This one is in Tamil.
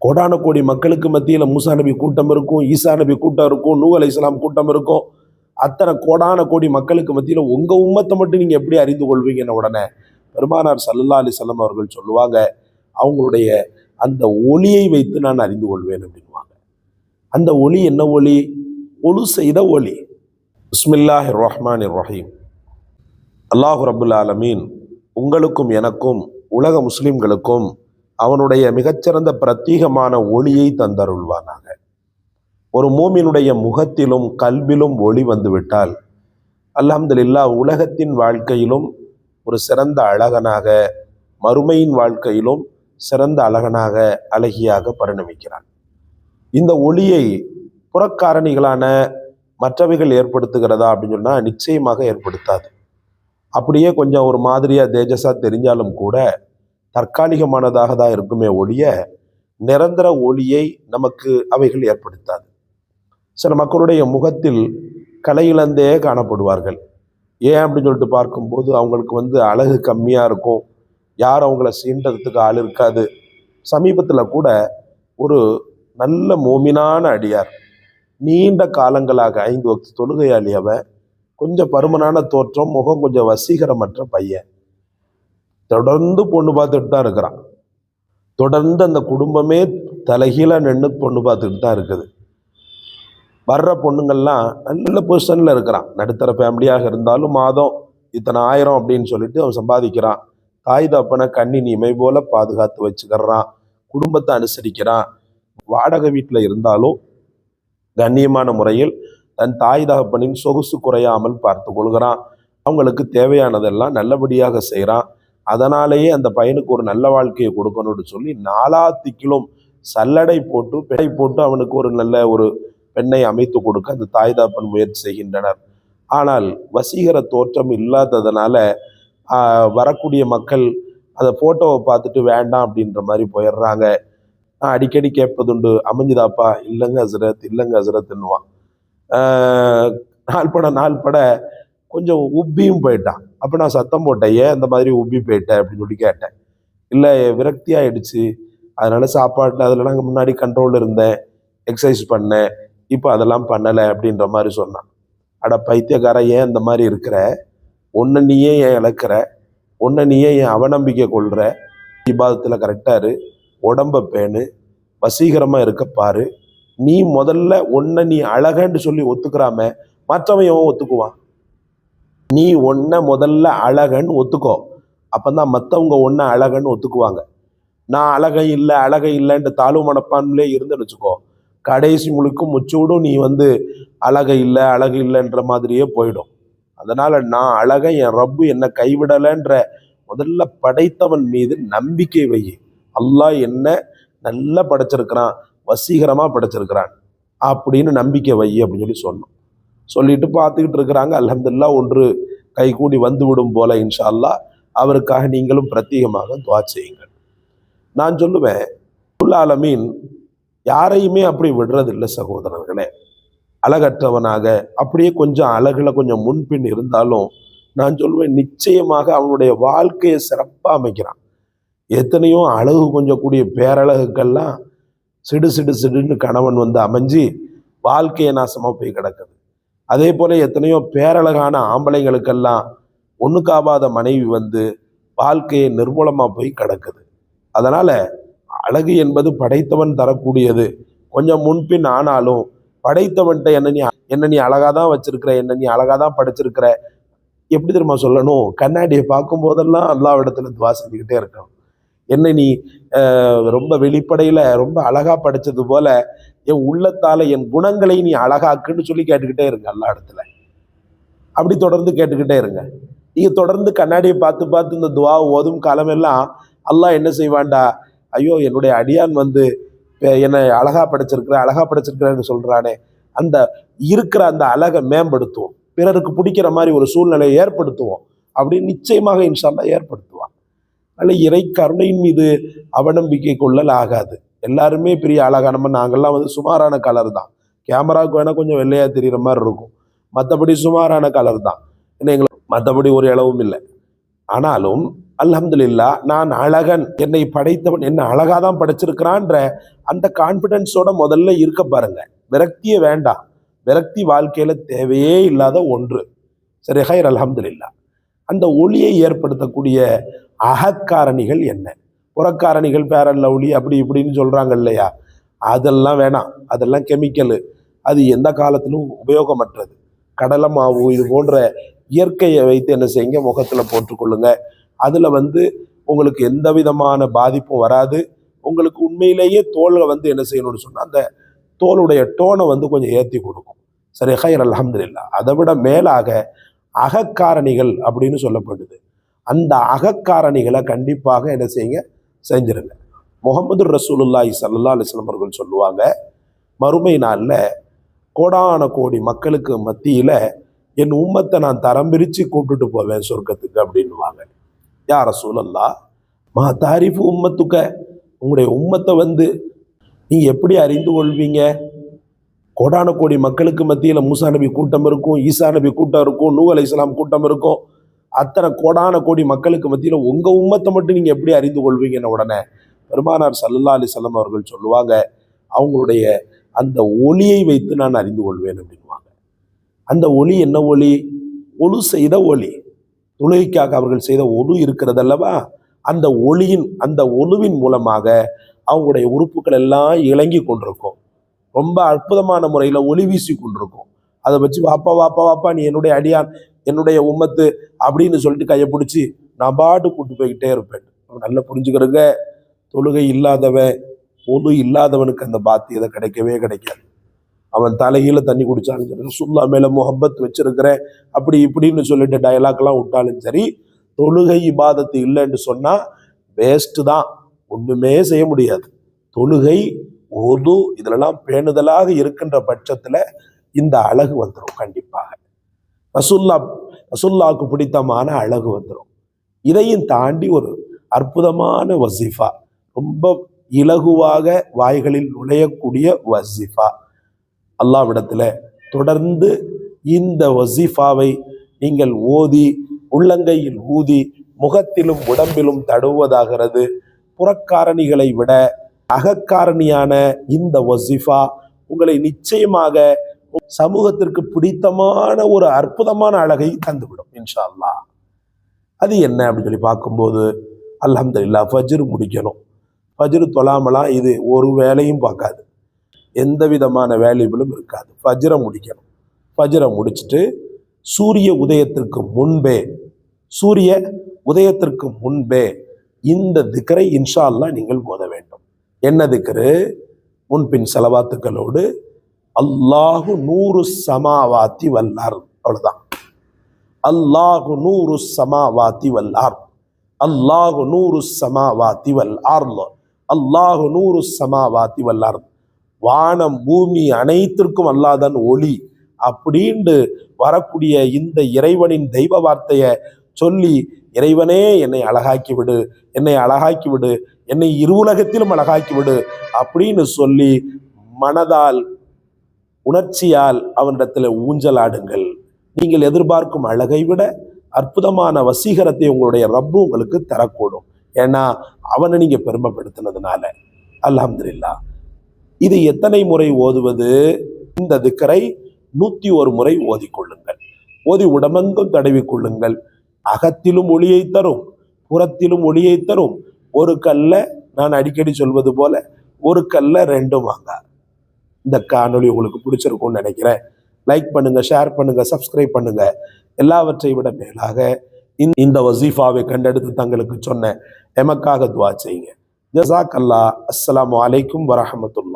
கோடான கோடி மக்களுக்கு மத்தியில் மூசா நபி கூட்டம் இருக்கும், ஈசா நபி கூட்டம் இருக்கும், நூஹ் அலைஹிஸ்ஸலாம் கூட்டம் இருக்கும். அத்தனை கோடான கோடி மக்களுக்கு மத்தியில் உங்கள் உம்மத்தை மட்டும் நீங்கள் எப்படி அறிந்து கொள்வீங்கன்னு உடனே பெருமானார் ஸல்லல்லாஹு அலைஹி வஸல்லம் அவர்கள் சொல்லுவாங்க, அவங்களுடைய அந்த ஒளியை வைத்து நான் அறிந்து கொள்வேன் அப்படின்வாங்க. அந்த ஒளி என்ன ஒளி? ஒளி செய்த ஒளி. பிஸ்மில்லாஹிர் ரஹ்மானிர் ரஹீம். அல்லாஹு ரப்புல் ஆலமீன் உங்களுக்கும் எனக்கும் உலக முஸ்லிம்களுக்கும் அவனுடைய மிகச்சிறந்த பிரத்யேகமான ஒளியை தந்தருள்வானாக. ஒரு மூமினுடைய முகத்திலும் கல்விலும் ஒளி வந்துவிட்டால் அல்ஹம்துலில்லாஹ் உலகத்தின் வாழ்க்கையிலும் ஒரு சிறந்த அழகனாக, மறுமையின் வாழ்க்கையிலும் சிறந்த அழகனாக, அழகியாக பரிணமிக்கிறான். இந்த ஒளியை புறக்காரணிகளான மற்றவைகள் ஏற்படுத்துகிறதா அப்படின்னு சொன்னால் நிச்சயமாக ஏற்படுத்தாது. அப்படியே கொஞ்சம் ஒரு மாதிரியாக தேஜஸாக தெரிஞ்சாலும் கூட தற்காலிகமானதாக தான் இருக்குமே ஒழிய நிரந்தர ஒளியை நமக்கு அவைகள் ஏற்படுத்தாது. சில மக்களுடைய முகத்தில் கலை இழந்தே காணப்படுவார்கள். ஏன் அப்படின்னு சொல்லிட்டு பார்க்கும்போது அவங்களுக்கு அழகு கம்மியாக இருக்கும், யாரும் அவங்கள சீண்டறதுக்கு ஆள் இருக்காது. சமீபத்தில் கூட ஒரு நல்ல மோமினான அடியார், நீண்ட காலங்களாக 5 வக்து தொழுகையாளி, அவன் கொஞ்சம் பருமனான தோற்றம், முகம் கொஞ்சம் வசீகரமற்ற பையன், தொடர்ந்து பொண்ணு பார்த்துட்டு தான் இருக்கிறான். தொடர்ந்து அந்த குடும்பமே தலைகீழ நின்று பொண்ணு பார்த்துக்கிட்டு தான் இருக்குது. வர்ற பொண்ணுங்கள்லாம் நல்ல பொசிஷனில் இருக்கிறான். நடுத்தர ஃபேமிலியாக இருந்தாலும் மாதம் இத்தனை 1000 அப்படின்னு சொல்லிட்டு அவன் சம்பாதிக்கிறான். தாய் தப்பனை கண்ணின் இமை போல பாதுகாத்து வச்சுக்கிறான். குடும்பத்தை அனுசரிக்கிறான். வாடகை வீட்டில் இருந்தாலும் கண்ணியமான முறையில் தன் தாய் தகப்பனின் சொகுசு குறையாமல் பார்த்து கொள்கிறான். அவங்களுக்கு தேவையானதெல்லாம் நல்லபடியாக செய்கிறான். அதனாலேயே அந்த பையனுக்கு ஒரு நல்ல வாழ்க்கையை கொடுக்கணும்னு சொல்லி நாலாத்திக்கிலும் சல்லடை போட்டு பெடை போட்டு அவனுக்கு ஒரு நல்ல ஒரு பெண்ணை அமைத்து கொடுக்க அந்த தாய் தகப்பன் முயற்சி செய்கின்றனர். ஆனால் வசீகர தோற்றம் இல்லாததுனால வரக்கூடிய மக்கள் அந்த ஃபோட்டோவை பார்த்துட்டு வேண்டாம் அப்படின்ற மாதிரி போயிடுறாங்க. நான் அடிக்கடி கேட்பதுண்டு, அமைஞ்சுதாப்பா? இல்லைங்க ஹசரத், இல்லைங்க ஹசரத்ன்னுவான். நாள் பட கொஞ்சம் உப்பியும் போயிட்டான். அப்போ நான் சத்தம் போட்டேன், ஏன் இந்த மாதிரி உப்பி போயிட்டேன் அப்படின்னு சொல்லி கேட்டேன். இல்லை, விரக்தி ஆகிடுச்சு, அதனால சாப்பாட்டில் அதில் நாங்கள் முன்னாடி கண்ட்ரோல் இருந்தேன், எக்ஸசைஸ் பண்ணேன், இப்போ அதெல்லாம் பண்ணலை அப்படின்ற மாதிரி சொன்னான். அட பைத்தியக்கார, ஏன் இந்த மாதிரி இருக்கிற? ஒன்று நீயே ஏன் இழக்கிற? ஒன்று நீயே ஏன் அவநம்பிக்கை கொள்கிற? இபாதத்தில் கரெக்டாக இரு, உடம்பை பேணு, வசீகரமாக இருக்க பாரு. நீ முதல்ல ஒன்றை நீ அழகன்னு சொல்லி ஒத்துக்கிறாம மற்றவன் எவன் ஒத்துக்குவான்? நீ ஒன்றை முதல்ல அழகன்னு ஒத்துக்கோ, அப்போ தான் மற்றவங்க ஒன்றை அழகன்னு ஒத்துக்குவாங்க. நான் அழகை இல்லைன்ட்டு தாழ்வு மனப்பான்மையிலே இருந்துன்னு வச்சுக்கோ, கடைசி முழுக்கும் முச்சூடும் நீ அழகு இல்லைன்ற மாதிரியே போயிடும். அதனால் நான் அழகன், என் ரப்பு என்னை கைவிடலைன்ற முதல்ல படைத்தவன் மீது நம்பிக்கை வை. அல்லாஹ் என்ன நல்லா படைச்சிருக்கிறான், வசீகரமாக படைச்சிருக்கிறான் அப்படின்னு நம்பிக்கை வை அப்படின்னு சொல்லி சொன்னோம். சொல்லிட்டு பார்த்துக்கிட்டு இருக்கிறாங்க. அல்ஹம்துலில்லாஹ் ஒன்று கைகூடி வந்துவிடும் போல இன்ஷா அல்லாஹ். அவருக்காக நீங்களும் பிரத்யேகமாக துஆ செய்யுங்கள். நான் சொல்லுவேன், ரப்புல் ஆலமீன் யாரையுமே அப்படி விடுறதில்லை சகோதரர்களே. அழகற்றவனாக அப்படியே கொஞ்சம் அழகில் கொஞ்சம் முன்பின் இருந்தாலும் நான் சொல்லுவேன், நிச்சயமாக அவனுடைய வாழ்க்கையை சிறப்பாக அமைக்கிறான். எத்தனையோ அழகு கொஞ்சம் கூடிய பேரழகுக்கெல்லாம் சிடுன்னு கணவன் அமைஞ்சு வாழ்க்கையை நாசமாக போய் கிடக்குது. அதே போல் எத்தனையோ பேரழகான ஆம்பளைங்களுக்கெல்லாம் ஒன்றுக்காவாத மனைவி வாழ்க்கையை நிர்மூலமாக போய் கிடக்குது. அதனால் அழகு என்பது படைத்தவன் தரக்கூடியது. கொஞ்சம் முன்பின் ஆனாலும் படைத்தவன்கிட்ட என்ன நீ அழகாக தான் வச்சிருக்கிற, என்ன நீ அழகாக தான் படைச்சிருக்கிற, எப்படி தெரியுமா சொல்லணும்? கண்ணாடியை பார்க்கும் போதெல்லாம் அல்லாஹ்விடத்துல துஆ செஞ்சுக்கிட்டே இருக்கணும். என்ன நீ ரொம்ப வெளிப்படையில் ரொம்ப அழகாக படைச்சது போல என் உள்ளத்தால் என் குணங்களை நீ அழகாக்குன்னு சொல்லி கேட்டுக்கிட்டே இருங்க அல்லாஹ் இடத்துல. அப்படி தொடர்ந்து கேட்டுக்கிட்டே இருங்க. நீங்கள் தொடர்ந்து கண்ணாடியை பார்த்து இந்த துஆ ஓதும் காலமெல்லாம் அல்லாஹ் என்ன செய்வான்டா, ஐயோ என்னுடைய அடியான் என்னை அழகாக படைச்சிருக்கிறேன்னு சொல்கிறானே, அந்த இருக்கிற அந்த அழகை மேம்படுத்துவோம், பிறருக்கு பிடிக்கிற மாதிரி ஒரு சூழ்நிலையை ஏற்படுத்துவோம் அப்படின்னு நிச்சயமாக இன்ஷா அல்லாஹ் ஏற்படுத்துவான். அதனால் இறை கருணையின் மீது அவநம்பிக்கை கொள்ளல் ஆகாது. எல்லாருமே பெரிய அழகான, நாங்கள்லாம் சுமாரான கலர் தான், கேமராவுக்கு வேணால் கொஞ்சம் வெள்ளையாக தெரிகிற மாதிரி இருக்கும், மற்றபடி சுமாரான கலர் தான், ஏன்னா எங்களுக்கு மற்றபடி ஒரு இளவும் இல்லை. ஆனாலும் அல்ஹம்துலில்லாஹ், நான் அழகன், என்னை படைத்தவன் என்ன அழகா தான் படைச்சிருக்கிறான்ற அந்த கான்பிடன்ஸோட முதல்ல இருக்க பாருங்க. விரக்தியே வேண்டாம். விரக்தி வாழ்க்கையில தேவையே இல்லாத ஒன்று. சரி, ஹைர், அல்ஹம்துலில்லாஹ். அந்த ஒளியை ஏற்படுத்தக்கூடிய அகக்காரணிகள் என்ன? புறக்காரணிகள் பேரல்ல ஒளி அப்படி இப்படின்னு சொல்றாங்க இல்லையா, அதெல்லாம் வேணாம். அதெல்லாம் கெமிக்கலு, அது எந்த காலத்திலும் உபயோகமற்றது. கடலை மாவு இது போன்ற இயற்கையை வைத்து என்ன செய்யுங்க, முகத்துல போட்டுக்கொள்ளுங்க. அதுல உங்களுக்கு எந்த விதமான பாதிப்பும் வராது. உங்களுக்கு உண்மையிலேயே தோலை என்ன செய்யணும்னு சொன்னா, அந்த தோலுடைய டோனை கொஞ்சம் ஏற்றி கொடுக்கும். சரி, ஹைர், அல்ஹம்துலில்லாஹ். அதை விட மேலாக அகக்காரணிகள் அப்படின்னு சொல்லப்படுது. அந்த அகக்காரணிகளை கண்டிப்பாக என்ன செய்யுங்க, செஞ்சிருங்க. முகமது ரசூலுல்லாஹி ஸல்லல்லாஹு அலைஹி வஸல்லம் அவர்கள் சொல்லுவாங்க, மறுமை நாளில் கோடான கோடி மக்களுக்கு மத்தியில என் உம்மத்தை நான் தரம் பிரித்து கூப்பிட்டுட்டு போவேன் சொர்க்கத்துக்கு அப்படின்னுவாங்க. யா ரசூலல்லாஹ், மா தாரிஃபு உம்மத்துக்க, உங்களுடைய உம்மத்தை நீங்கள் எப்படி அறிந்து கொள்வீங்க? கோடான கோடி மக்களுக்கு மத்தியில் மூசா நபி கூட்டம் இருக்கும், ஈசா நபி கூட்டம் இருக்கும், நூஹ் அலைஹிஸ்ஸலாம் கூட்டம் இருக்கும். அத்தனை கோடான கோடி மக்களுக்கு மத்தியில் உங்கள் உம்மத்தை மட்டும் நீங்கள் எப்படி அறிந்து கொள்வீங்கன்னு உடனே பெருமானார் ஸல்லல்லாஹு அலைஹி வஸல்லம் அவர்கள் சொல்லுவாங்க, அவங்களுடைய அந்த ஒளியை வைத்து நான் அறிந்து கொள்வேன் அப்படின்வாங்க. அந்த ஒளி என்ன ஒளி? ஒளு செய்த ஒளி. தொழுகைக்காக அவர்கள் செய்த ஒளு இருக்கிறது அல்லவா, அந்த ஒளுவின் மூலமாக அவங்களுடைய உறுப்புகள் எல்லாம் இளங்கி கொண்டிருக்கும். ரொம்ப அற்புதமான முறையில் ஒளி வீசி கொண்டிருக்கும். அதை வச்சு வாப்பா வாப்பா வாப்பா நீ என்னுடைய அடியான், என்னுடைய உம்மத்து அப்படின்னு சொல்லிட்டு கையை பிடிச்சி நான் பாட்டு கூட்டு போய்கிட்டே இருப்பேன். நல்லா புரிஞ்சுக்கிறங்க, தொழுகை இல்லாதவன், ஒளு இல்லாதவனுக்கு அந்த பாத்தியதை கிடைக்கவே கிடைக்காது. அவன் தலைகீழ தண்ணி குடிச்சாலும் சரி, ரசூலுல்லாஹ் மேல முஹப்பத் வச்சிருக்கிறேன் அப்படி இப்படின்னு சொல்லிட்டு டயலாக்லாம் விட்டாலும் சரி, தொழுகை இபாதத்து இல்லைன்னு சொன்னா வேஸ்ட் தான், ஒண்ணுமே செய்ய முடியாது. தொழுகை, ஒது இதெல்லாம் பேணுதலாக இருக்கின்ற பட்சத்துல இந்த அழகு வந்துடும். கண்டிப்பாக ரசூலுல்லாஹ்வுக்கு பிடித்தமான அழகு வந்துடும். இதையும் தாண்டி ஒரு அற்புதமான வசிஃபா, ரொம்ப இலகுவாக வாய்களில் நுழையக்கூடிய வசிஃபா. அல்லாஹ்விடத்துல தொடர்ந்து இந்த வசிஃபாவை நீங்கள் ஓதி உள்ளங்கையில் ஊதி முகத்திலும் உடம்பிலும் தடவுவதாகிறது. புறக்காரணிகளை விட அகக்காரணியான இந்த வசிஃபா உங்களை நிச்சயமாக சமூகத்திற்கு பிடித்தமான ஒரு அற்புதமான அழகை தந்துவிடும் இன்ஷா அல்லாஹ். அது என்ன அப்படின்னு சொல்லி பார்க்கும்போது, அல்ஹம்துலில்லாஹ், ஃபஜ்ர் முடிக்கணும். ஃபஜ்ர் தொழாமலாம் இது ஒரு வேலையும் பார்க்காது, எந்த விதமான வேல்யூபிளும் இருக்காது. ஃபஜ்ரை முடிக்கணும். ஃபஜ்ரை முடிச்சுட்டு சூரிய உதயத்திற்கு முன்பே இந்த திக்ரை இன்ஷா அல்லாஹ் நீங்கள் ஓத வேண்டும். என்ன திக்ரு? முன்பின் செலவாத்துக்களோடு அல்லாஹு நூறு சமாவாத்தி வல்லார். அவ்வளவுதான். அல்லாஹு நூறு சமாவாத்தி வல்லார், அல்லாஹு நூறு சமாவாத்தி வல் ஆர்ல, அல்லாஹு நூறு சமாவாத்தி வல்லார். வானம் பூமி அனைத்திற்கும் அல்லாஹ்தான் ஒளி அப்படின்ட்டு வரக்கூடிய இந்த இறைவனின் தெய்வ வார்த்தையை சொல்லி, இறைவனே என்னை அழகாக்கி விடு, என்னை அழகாக்கி விடு, என்னை இருவுலகத்திலும் அழகாக்கி விடு அப்படின்னு சொல்லி மனதால் உணர்ச்சியால் அவனிடத்தில் ஊஞ்சலாடுங்கள். நீங்கள் எதிர்பார்க்கும் அழகை விட அற்புதமான வசீகரத்தை உங்களுடைய ரப்பு உங்களுக்கு தரக்கூடும். ஏன்னா அவனை நீங்க பெருமைப்படுத்தினதுனால. அல்ஹம்துலில்லாஹ். இது எத்தனை முறை ஓதுவது? இந்த திக்கரை 101 முறை ஓதிக்கொள்ளுங்கள். ஓதி உடம்பெங்கும் தடவி கொள்ளுங்கள். அகத்திலும் ஒளியை தரும், புறத்திலும் ஒளியை தரும். ஒரு கல்ல, நான் அடிக்கடி சொல்வது போல, ஒரு கல்ல 2 மாங்காய். இந்த காணொளி உங்களுக்கு பிடிச்சிருக்கும்னு நினைக்கிறேன். லைக் பண்ணுங்க, ஷேர் பண்ணுங்க, சப்ஸ்கிரைப் பண்ணுங்க. எல்லாவற்றை விட மேலாக இந்த வசீஃபாவை கண்டெடுத்து தங்களுக்கு சொன்ன எமக்காக துவா செய்யுங்க. ஜஸாக் அல்லாஹ். அஸ்ஸலாமு அலைக்கும் வரஹ்மத்துல்லாஹ்.